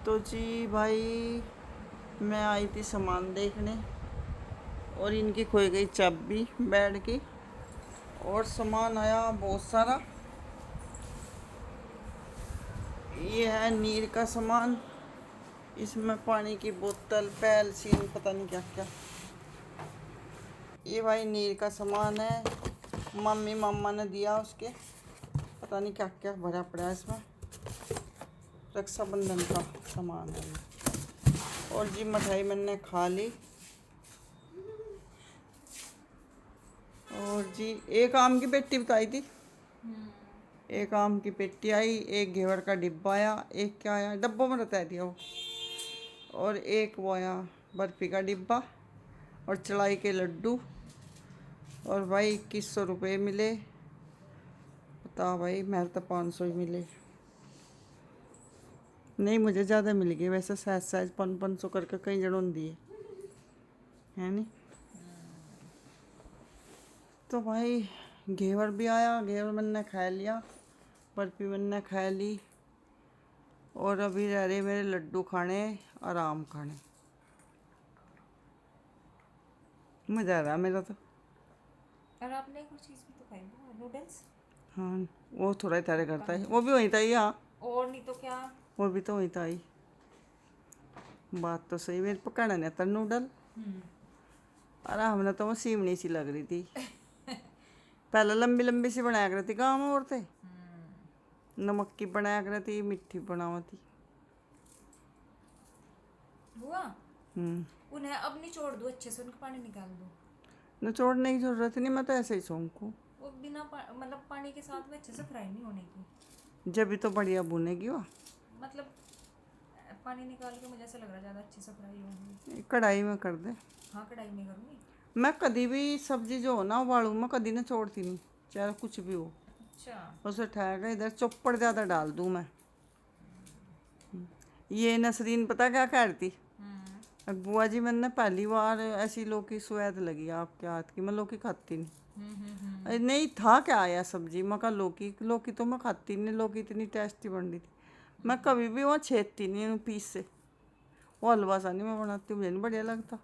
तो जी भाई, मैं आई थी सामान देखने और इनकी खोई गई चाबी बेड की। और सामान आया बहुत सारा। ये है नीर का सामान, इसमें पानी की बोतल, पेंसिल, पता नहीं क्या क्या। ये भाई नीर का सामान है, मम्मी मामा ने दिया उसके, पता नहीं क्या क्या भरा पड़ा है इसमें। रक्षाबंधन का सामान है ये। और जी मिठाई मैंने खा ली। और जी एक आम की पेटी बताई थी, एक आम की पेटी आई, एक घेवर का डिब्बा आया, एक क्या आया डब्बों में रहता दिया वो, और एक वो आया बर्फ़ी का डिब्बा और चढ़ाई के लड्डू। और भाई 2100 रुपये मिले। बता भाई, मेरे तो 500 ही मिले। नहीं, मुझे ज़्यादा मिल गए वैसे, सहज सहज 500 करके कई जड़ों दिए है नहीं। तो भाई घेवर भी आया, घेवर मैंने खा लिया, बर्फ़ी मैंने खा ली। और अभी रह रहे मेरे लड्डू खाने और आम खाने। मज़ा आ रहा मेरा तो। और आपने एक और चीज़ भी तो खाई ना, नूडल्स। हाँ, वो थोड़ा ही तारे पता करता है, नहीं, वो भी वहीं था ही। हाँ, और नहीं तो क्या। वो भी तो वहीं था ही। बात तो सही, मेरे पकाना नहीं था नूडल। अरे हमने तो वो सीवनी सी लग रही थी। पहले लंबी लंबी सी बनाया करती गाँव में औरतें, नमक की बनाया करती, मिट्टी बनावती। हुआ हम्म। उन्हें अब निचोड़ दो, अच्छे से उनका पानी निकाल दो। निचोड़ने की जरूरत नहीं, मैं तो ऐसे ही सूंघू। वो बिना मतलब पानी के साथ में अच्छे से फ्राई नहीं होने की। जब भी तो बढ़िया भुनेगी वो। मतलब पानी निकाल के मुझे ऐसा लग रहा है ज़्यादा अच्छे से फ्राई होंगी। कढ़ाई में कर दे। हाँ, कढ़ाई में करूँगी। मैं कभी भी सब्जी जो हो ना उबालू, मैं कभी ना छोड़ती नहीं, चाहे कुछ भी हो। अच्छा। उसे ठहर इधर चौपड़ ज़्यादा डाल दूँ मैं। ये नसरीन पता क्या कह रही थी, हम्म। अब बुआ जी मैंने पहली बार ऐसी लौकी स्वाद लगी आपके हाथ की, मैं लौकी खाती नहीं। अरे नहीं था क्या आया सब्जी, मैं कहा लौकी, लौकी तो मैं खाती नहीं, लौकी इतनी टेस्टी बन रही थी। मैं कभी भी वहाँ छेदती नहीं हूँ पीस से, वो हलवा सा नहीं मैं बनाती, मुझे नहीं बढ़िया लगता।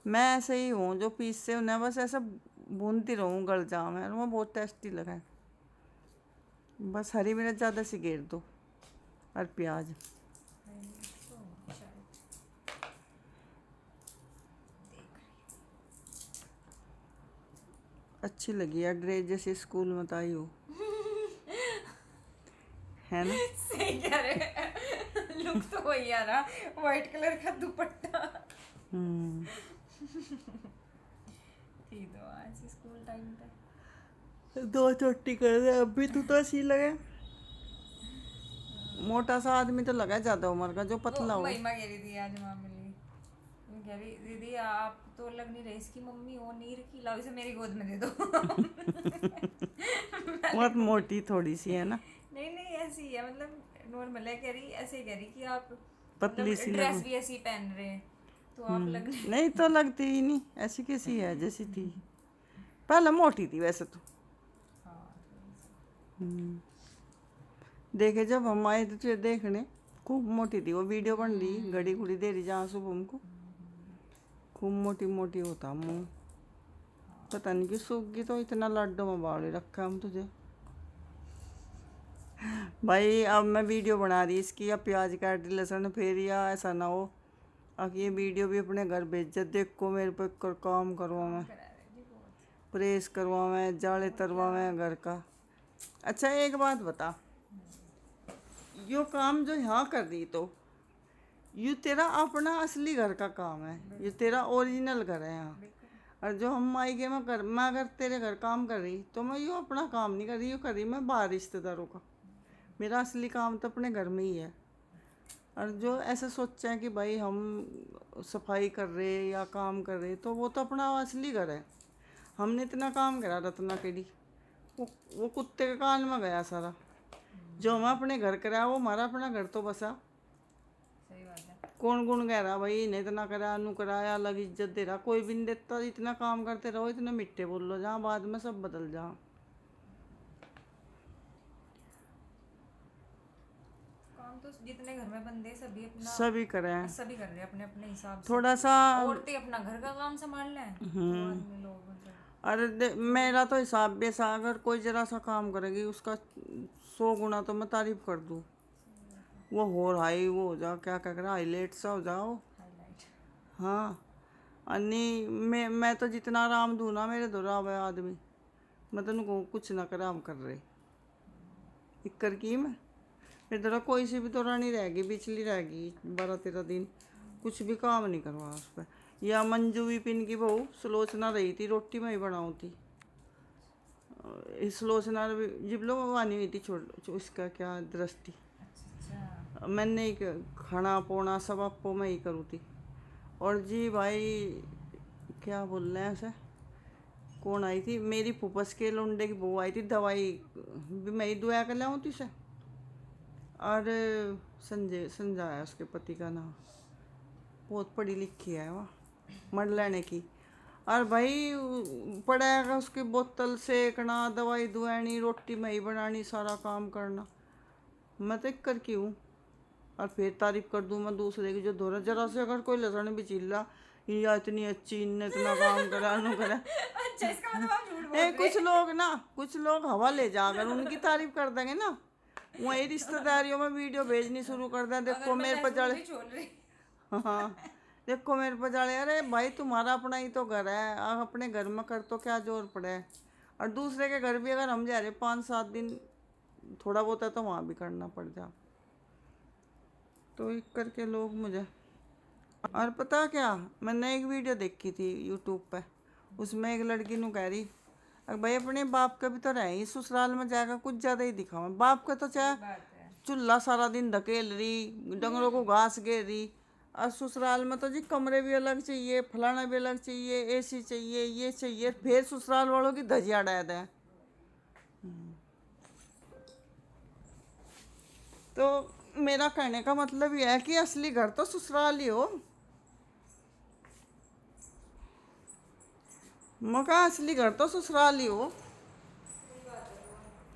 मैं ऐसे ही हूँ जो पीस से उन्हें बस ऐसा भूनती रहूँ, गल जाम है, वो बहुत टेस्टी लगा है। बस हरी मिर्च ज़्यादा सी घेर दो और प्याज। तो शायद देख रही अच्छी लगी यार, ड्रेस जैसे स्कूल में तो आई हो, है ना। हूँ। सही कह रहे। लुक तो वही आ रहा, व्हाइट कलर का दुपट्टा हम्म। थी तो ऐसी स्कूल टाइम पे। दो चोटी कर दे, अभी तो ऐसी लगे मोटा सा आदमी तो लगा ज़्यादा उम्र का, जो वो पतला हो। महिमा कह रही थी आज, माँ मिली, वो कह रही दीदी आप तो लग नहीं रही इसकी मम्मी हो, नीर की, लाओ इसे मेरी गोद में दे दो। मैंने बहुत कहा, मोटी थोड़ी सी है ना, नहीं नहीं ऐसी है, मतलब नॉर्मल है। कह रही ऐसे ही कह रही कि आप मतलब पतली सी ड्रेस लगो। भी ऐसी पहन रहे हैं तो आप लग नहीं तो लगती ही नहीं, ऐसी कैसी है जैसी थी। पहले मोटी थी वैसे तो। हाँ थोड़ी सी। देखे जब हम आए थे तुझे देखने, खूब मोटी थी वो, वीडियो बन रही घड़ी घुड़ी दे रही जहाँ सुबह को, खूब मोटी मोटी होता मुँह। पता नहीं क्यों सूख गई, तो इतना लड्डू में बावले रखा हम तुझे। भाई अब मैं वीडियो बना रही इसकी, या प्याज काट रही लहसुन फिर, या ऐसा ना हो अब ये वीडियो भी अपने घर भेज दे, देखो मेरे पे काम करवा काम मैं, करा रहे जी बहुत। प्रेस करवा मैं, जाले और तरवा क्या। मैं घर का। अच्छा एक बात बता, यो काम जो यहाँ कर रही तो ये तेरा अपना असली घर का काम है, ये तेरा बिल्कुल ओरिजिनल घर है यहाँ। बिल्कुल। और जो हम मायके में कर, मैं अगर तेरे घर काम कर रही तो मैं यो अपना काम नहीं कर रही, यो कर रही मैं बाहर रिश्तेदारों का। मेरा असली काम तो अपने घर में ही है। और जो ऐसे सोचते हैं कि भाई हम सफाई कर रहे या काम कर रहे, तो वो तो अपना असली घर है। हमने इतना काम करा रत्ना के लिए, वो कुत्ते के कान में गया सारा। जो हम अपने घर करा वो हमारा अपना घर तो बसा। सही बात है। कौन गुण कह रहा भाई इन्हें इतना करा, अनु कराया, अलग इज्जत दे रहा, कोई भी नहीं देता। इतना काम करते रहो, इतने मिट्टे बोल लो, जहाँ बाद में सब बदल जा। काम काम तो जितने घर में बंदे सभी अपना सभी करें, सभी कर रहे हैं अपने अपने हिसाब से। थोड़ा सा। औरतें अपना घर का काम संभाल लें तो आदमी लोग मतलब अरे मेरा तो हिसाब भी ऐसा, अगर कोई जरा सा काम करेगी उसका 100 गुना तो मैं तारीफ कर दूँ। वो हो हाई वो हो जाओ, क्या कर रहा हाईलाइट सा हो जाओ। हाईलाइट। हाँ। अन्नी मैं तो जितना आराम दूँ ना मेरे दौरा हुआ आदमी, मैं तो उनको कुछ ना कर आराम कर रहे इक्कर की मैं मेरे दौरा कोई सी भी दौरा नहीं रहेगी, बिचली रहेगी 12-13 दिन, कुछ भी काम नहीं करवा उस पर। या मंजू विपिन की बहू सुलोचना रही थी, रोटी मैं ही बनाऊँ थी। इस सुलोचना जिबलो वानी हुई थी, छोड़ उसका क्या दृष्टि, अच्छा मैंने ही खाना पोना सब आपको मैं ही करूँ थी। और जी भाई क्या बोल रहे हैं उसे, कौन आई थी, मेरी फूफस के लोंडे की बहू आई थी, दवाई भी मैं ही दुआ कर लाऊँ थी उसे। और संजय है उसके पति का नाम, बहुत पढ़ी लिखी है वह, मर लेने की। और भाई पड़ेगा उसकी बोतल सेकना, दवाई दुआनी, रोटी मैं ही बनानी, सारा काम करना। मैं तो कर की हूँ। और फिर तारीफ कर दूँ मैं दूसरे की, जो धोरा जरा से अगर कोई लसन भी चिल्ला, या इतनी अच्छी, इनने इतना काम करा अनु करा। अच्छा इसका मतलब आप झूठ बोल ए कुछ लोग हवा ले जाकर उनकी तारीफ कर देंगे ना, वही रिश्तेदारियों में वीडियो भेजनी शुरू कर दें, देखो मेरे पर जड़े। छोड़ रही। हाँ, देखो मेरे पर जड़े। अरे भाई तुम्हारा अपना ही तो घर है, आप अपने घर में कर तो क्या जोर पड़े है। और दूसरे के घर भी अगर हम जा रहे 5-7 दिन, थोड़ा बहुत है तो वहाँ भी करना पड़ जा, तो एक करके लोग मुझे। और पता क्या, मैंने एक वीडियो देखी थी यूट्यूब पे, उसमें एक लड़की नु कह रही, अरे भाई अपने बाप का भी तो रहे ही, ससुराल में जाकर कुछ ज़्यादा ही दिखावा। बाप का तो चाहे बात है। चूल्हा सारा दिन धकेल रही, डंगरों को घास घेर रही, और ससुराल में तो जी कमरे भी अलग चाहिए, फलाना भी अलग चाहिए, एसी चाहिए, ये चाहिए, फिर ससुराल वालों की धजिया डाल दें। तो मेरा कहने का मतलब यह है कि असली घर तो ससुराल ही हो। मका असली घर तो ससुराल ही हो,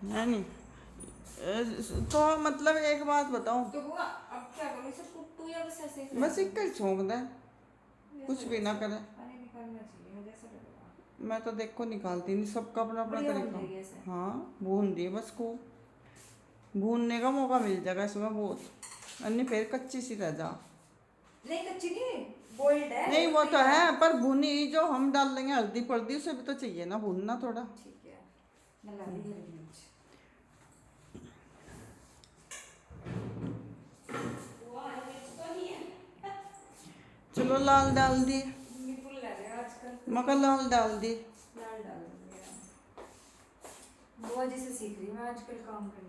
है नहीं। तो मतलब एक बात बताऊं, तो बुआ अब क्या करूँ, इसे कुट्टू या बस ऐसे ही बस एक ही छोंक दे, कुछ भी ना करे। पानी निकालना चाहिए मुझे ऐसा लगेगा। मैं तो देखो निकालती नहीं, सबका अपना अपना बढ़िया बन तरीका। जाएगी ऐसे। हाँ भून दिए बस को, भूनने का मौका मिल जाएगा इसमें बहुत, अन्य फिर कच्ची सी रह जा। नहीं कच्ची नहीं, बॉइल्ड है। नहीं वो तो है, पर भुनी जो हम डाल लेंगे हल्दी पड़ती, उसे भी तो चाहिए ना भूनना थोड़ा। ठीक है, मैं ला दी हरी मिर्च। वो हरी मिर्च तो नहीं है। चलो लाल डाल दिए, बिल्कुल ले रहे हैं आजकल। मका लाल डाल दिए। लाल डाल दिया। बुआ जैसे सीख रही मैं आजकल काम करना।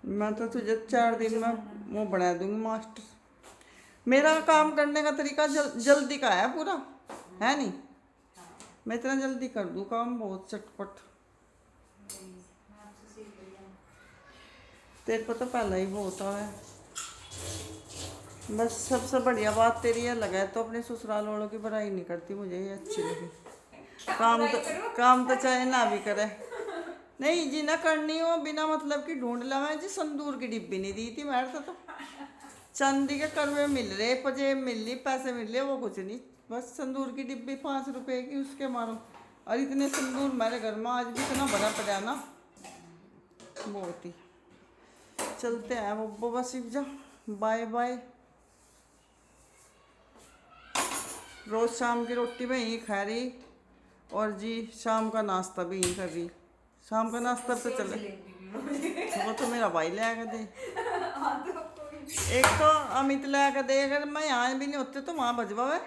मैं तो तुझे 4 दिन में वो बना दूंगी मास्टर। मेरा काम करने का तरीका जल्दी का है पूरा, है नहीं। मैं इतना जल्दी कर दूँ काम, बहुत चटपट। मैं आपसे सीख रही हूँ। तेरे को तो पहला ही वो होता है। बस सबसे बढ़िया बात तेरी ये लगा है, तो अपने ससुराल वालों की बुराई नहीं करती, मुझे ये अच्छी लगी। काम तो चाहे ना भी करे, नहीं जी ना करनी हो, बिना मतलब की ढूंढ लगा जी, संदूर की डिब्बी नहीं दी थी मेरे तो चांदी के करवे मिल रहे, पजेब मिल रही, पैसे मिल रहे, वो कुछ नहीं, बस संदूर की डिब्बी 5 रुपए की, उसके मारो। और इतने संदूर मेरे घर में आज भी इतना भरा पड़ा ना, बहुत ही। चलते हैं वो बस जा, बाय बाय। रोज शाम की रोटी में ही खा रही, और जी शाम का नाश्ता भी यही कर रही। शाम का नाश्ता तो चले, वो तो मेरा भाई ले आकर दे, एक तो अमित ले आकर दे, अगर मैं यहाँ भी नहीं होती तो वहाँ भजवा है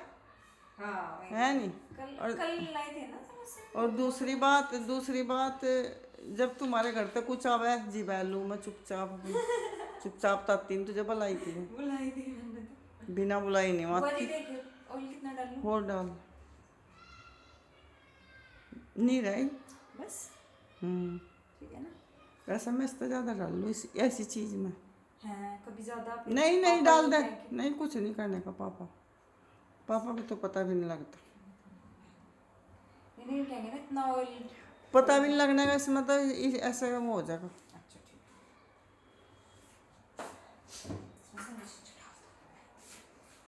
नहीं। कल लाए थे ना समोसे। और दूसरी बात, जब तुम्हारे घर पे कुछ आवे जी बैलू मैं चुपचाप ताती नहीं, तुझे बुलाई थी मैं, बुलाई थी मैंने तो। बिना बुलाई नहीं बुआ जी आती। देख ऑयल कितना डालूं? और डाल नहीं रही बस ठीक है ना। वैसे मैं इससे ज़्यादा डाल लूँ ऐसी चीज़ में। हाँ कभी ज्यादा नहीं डाल दे, नहीं कुछ नहीं करने का। पापा को तो पता भी नहीं लगता, नहीं कहेंगे ना इतना ऑयल पता भी नहीं लगने का, इसमें तो ऐसे वो हो जाएगा।